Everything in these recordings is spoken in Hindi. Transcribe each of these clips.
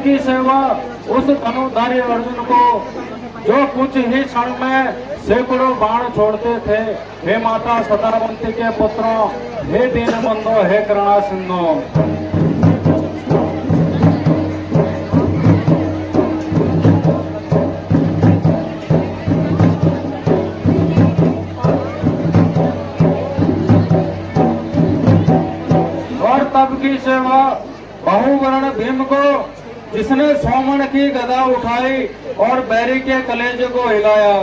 की सेवा उस धनुधारी अर्जुन को, जो कुछ ही क्षण में सैकड़ों बाण छोड़ते थे। हे माता सदावंती के पुत्रों, हे दीन बंधो, हे करुणा सिंधु। और तब की सेवा बहुवर्ण भीम को, जिसने सोमन की गदा उठाई और बैरी के कलेजे को हिलाया।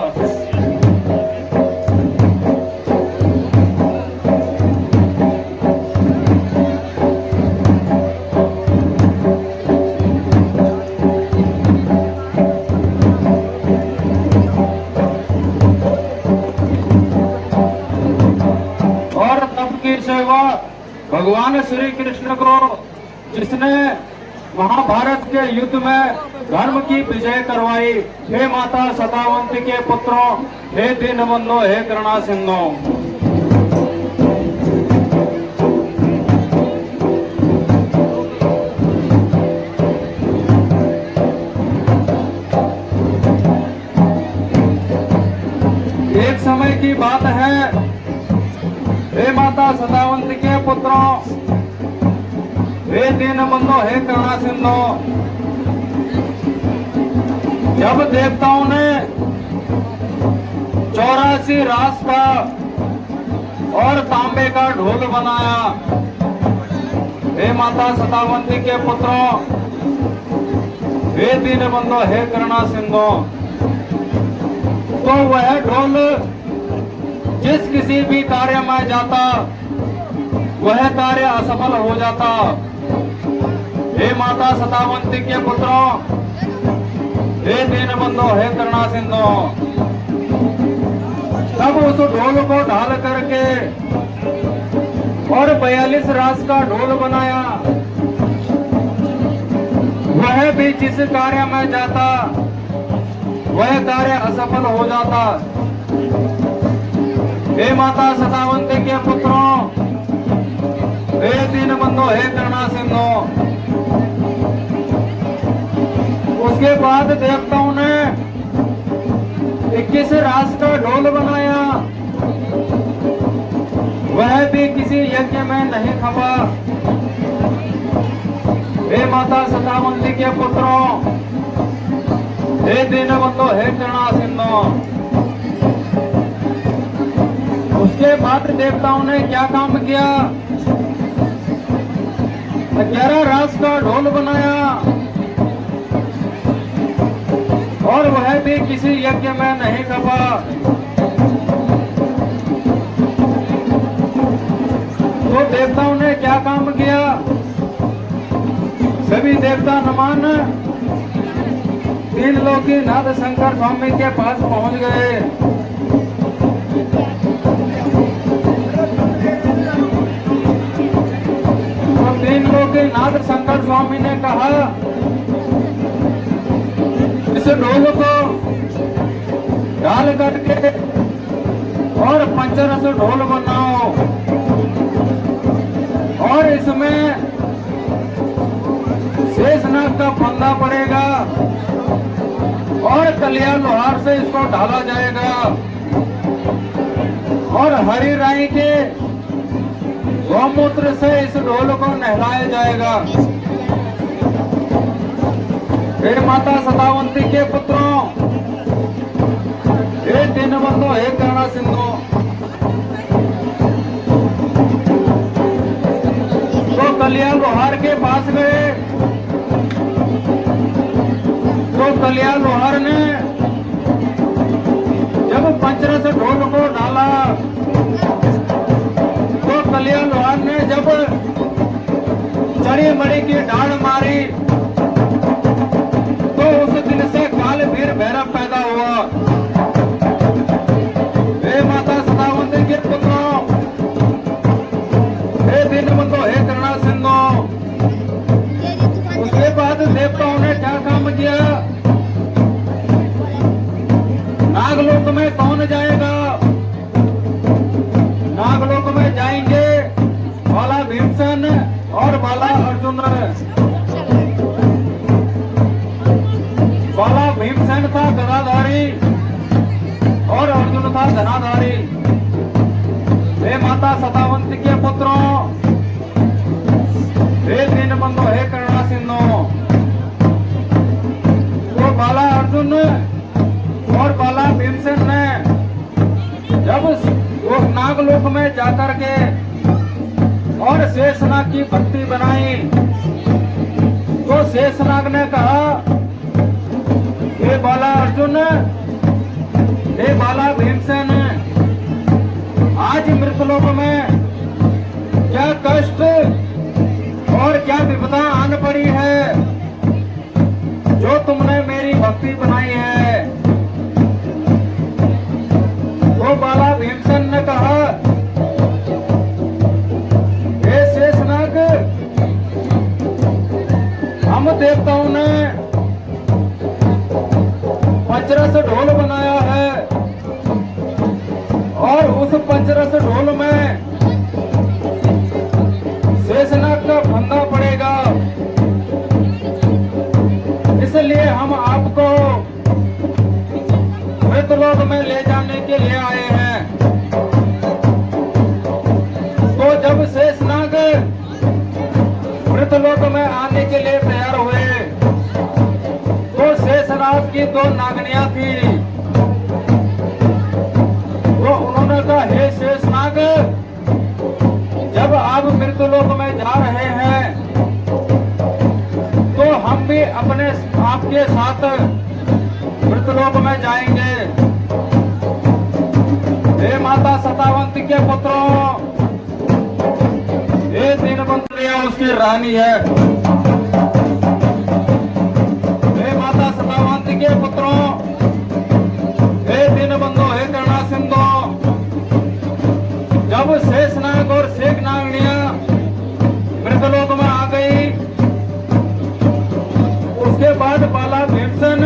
और तब की सेवा भगवान श्री कृष्ण को, जिसने महाभारत के युद्ध में धर्म की विजय करवाई। हे माता सदावंती के पुत्रों, हे दीन बंधो, हे करुणा सिंधु। एक समय की बात है, हे माता सदावंती के पुत्रों, हे दीन बंधो, हे करुणा सिंधु। जब देवताओं ने 84 रास का और तांबे का ढोल बनाया। हे माता सदावंती के पुत्रों, हे दीन बंधो, हे करुणा सिंधु। तो वह ढोल जिस किसी भी कार्य में जाता, वह कार्य असफल हो जाता। हे माता सदावंती के पुत्रों, हे दीन बंधो, हे करुणा सिंधु। तब उस ढोल को ढाल करके और 42 रास का ढोल बनाया। वह भी जिस कार्य में जाता, वह कार्य असफल हो जाता। हे माता सदावंती के पुत्रों, हे दीन बंधो, हे करुणा सिंधु। उसके बाद देवताओं ने 21 रास का ढोल बनाया। वह भी किसी यज्ञ में नहीं खपा। हे माता सदावंती के पुत्रों, हे दीन बंधो, हे करुणा सिंधु। उसके बाद देवताओं ने क्या काम किया? 11 रास का ढोल बनाया और वह भी किसी यज्ञ में नहीं खपा। तो देवताओं ने क्या काम किया? सभी देवता नमान तीन लोकी नाथ शंकर स्वामी के पास पहुंच गए। तो तीन लोकी नाथ शंकर स्वामी ने कहा, इस ढोल को ढाल करके और पंचरस ढोल बनाओ और इसमें शेषनाग का फंदा पड़ेगा और कलिया लोहार से इसको ढाला जाएगा और हरी राई के गौमूत्र से इस ढोल को नहलाया जाएगा। हे माता सदावंती के पुत्रों, हे दीन बंधो, हे करुणा सिंधु। तो कलिया लोहार के पास गए। तो कलिया लोहार ने जब पंचरस ढोल को डाला, तो कलिया लोहार ने जब चढ़ी मड़ी की डांड मारी, तो उस दिन से काल वीर भैरव पैदा हुआ। हे माता सदावंती के पुत्रों, हे दीन बंधो, हे करुणा सिंधु। उसके बाद देवताओं ने क्या काम किया? नागलोक में कौन जाएगा? नागलोक में जाएंगे बाला भीमसेन और बाला अर्जुन। बाला भीमसेन था गदाधारी और अर्जुन था धनाधारी। हे माता सतावंती के पुत्रों, हे दीन बंधु, हे करुणा सिंधु। वो बाला अर्जुन और बाला भीमसेन ने जब वो नागलोक में जाकर के और शेषनाग की भक्ति बनाई तो शेषनाग ने कहा, हे बाला अर्जुन, हे बाला भीमसेन, आज मृतलोक में क्या कष्ट और क्या विपदा आन पड़ी है जो तुमने मेरी भक्ति बनाई है। वो बाला भीमसेन ने कहा, हे शेषनाग, हम देवताओं ने पंचरस ढोल बनाया है और उस पंचरस ढोल में शेषनाग का फंदा पड़ेगा, इसलिए हम आपको मृतलोक में ले जाने के लिए आए हैं। तो जब शेषनाग मृतलोक में आने के लिए तैयार हुए तो शेषनाग की दो नागनियां थी। तो उन्होंने कहा, हे शेषनाग, जब आप मृतलोक में जा रहे हैं तो हम भी अपने आपके साथ मृतलोक में जाएंगे। हे माता सतावंती के पुत्रों, हे दीनबंधु, उसकी रानी है। हे माता सतावंती के पुत्रों, हे दीनबंधु, हे करुणा सिंधु। जब शेषनाग और शेषनागिनियां मृतलोक में आ गई, उसके बाद बाला भीमसेन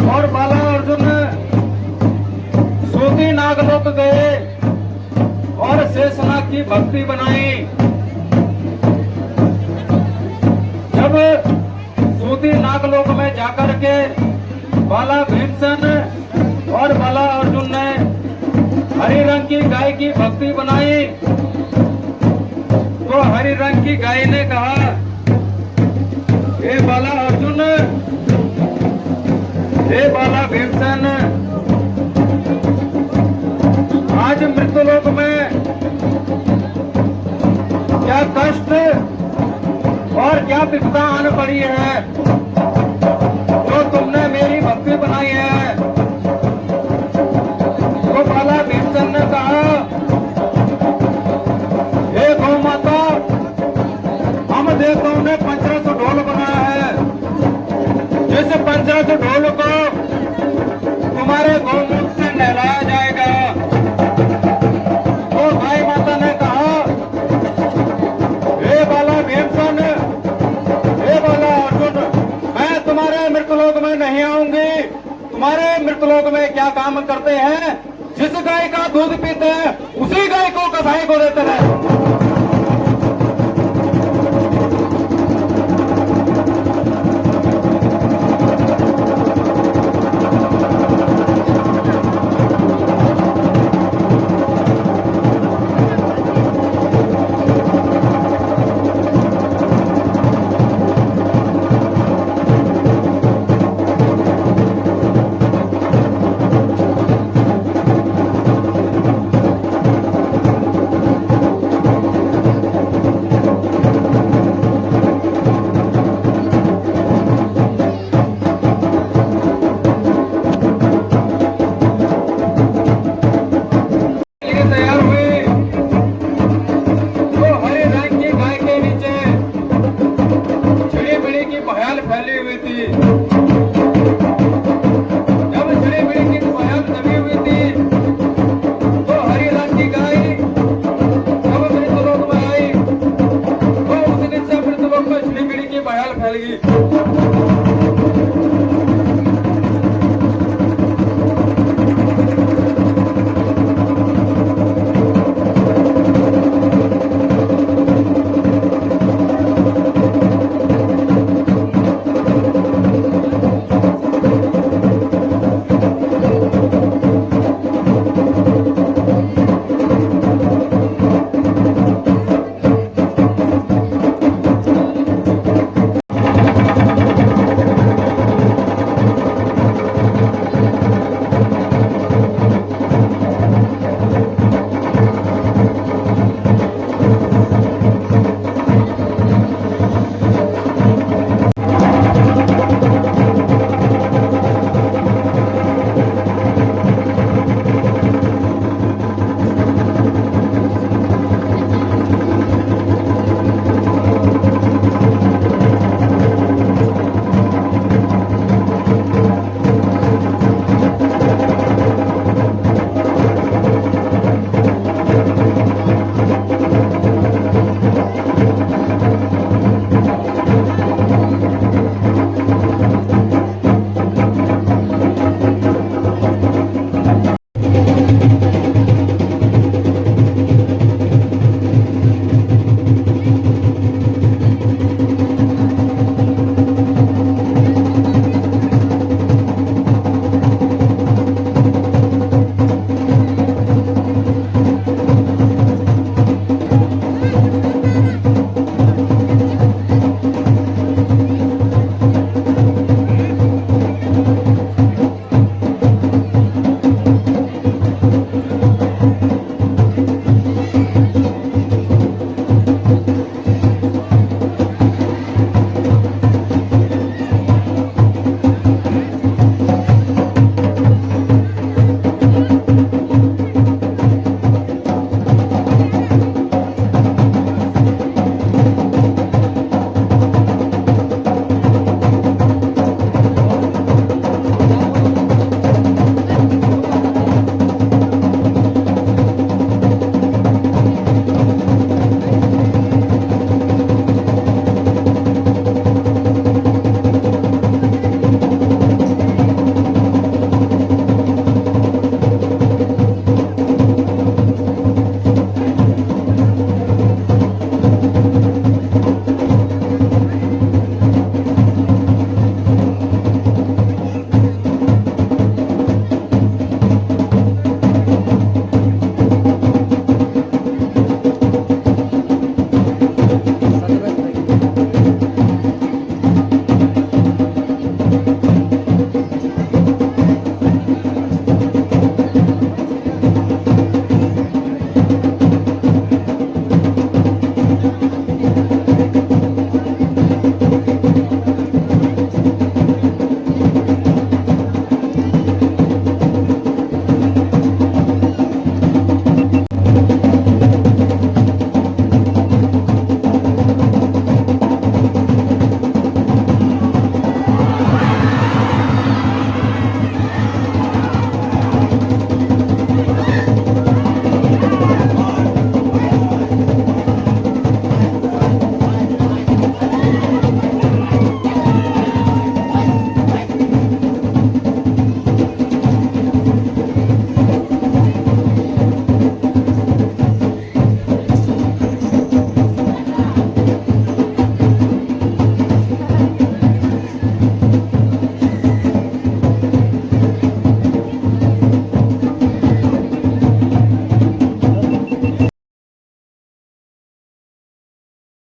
और बाला अर्जुन सूती नागलोक गए और शेषनाग की भक्ति बनाई। जब सूती नागलोक में जाकर के बाला भीमसेन और बाला अर्जुन ने हरी रंग की गाय की भक्ति बनाई तो हरी रंग की गाय ने कहा, हे बाला अर्जुन, हे बाला भीमसेन, आज मृतलोक में क्या कष्ट और क्या विपदा आन पड़ी है जो तुमने मेरी भक्ति बनाई है। तो बाला भीमसेन ने कहा, हे गौ माता, हम देवताओं ने पंचरस ढोल बनाया है, जिस पंचरस ढोल को तुम्हारे गौमूत्र से नहलाया जाएगा। तो गाय माता ने कहा, हे बाला भीमसेन, हे बाला अर्जुन, मैं तुम्हारे मृतलोक में नहीं आऊंगी। तुम्हारे मृतलोक में क्या काम करते हैं? जिस गाय का दूध पीते हैं उसी गाय को कसाई को देते हैं। फैली हुई थी।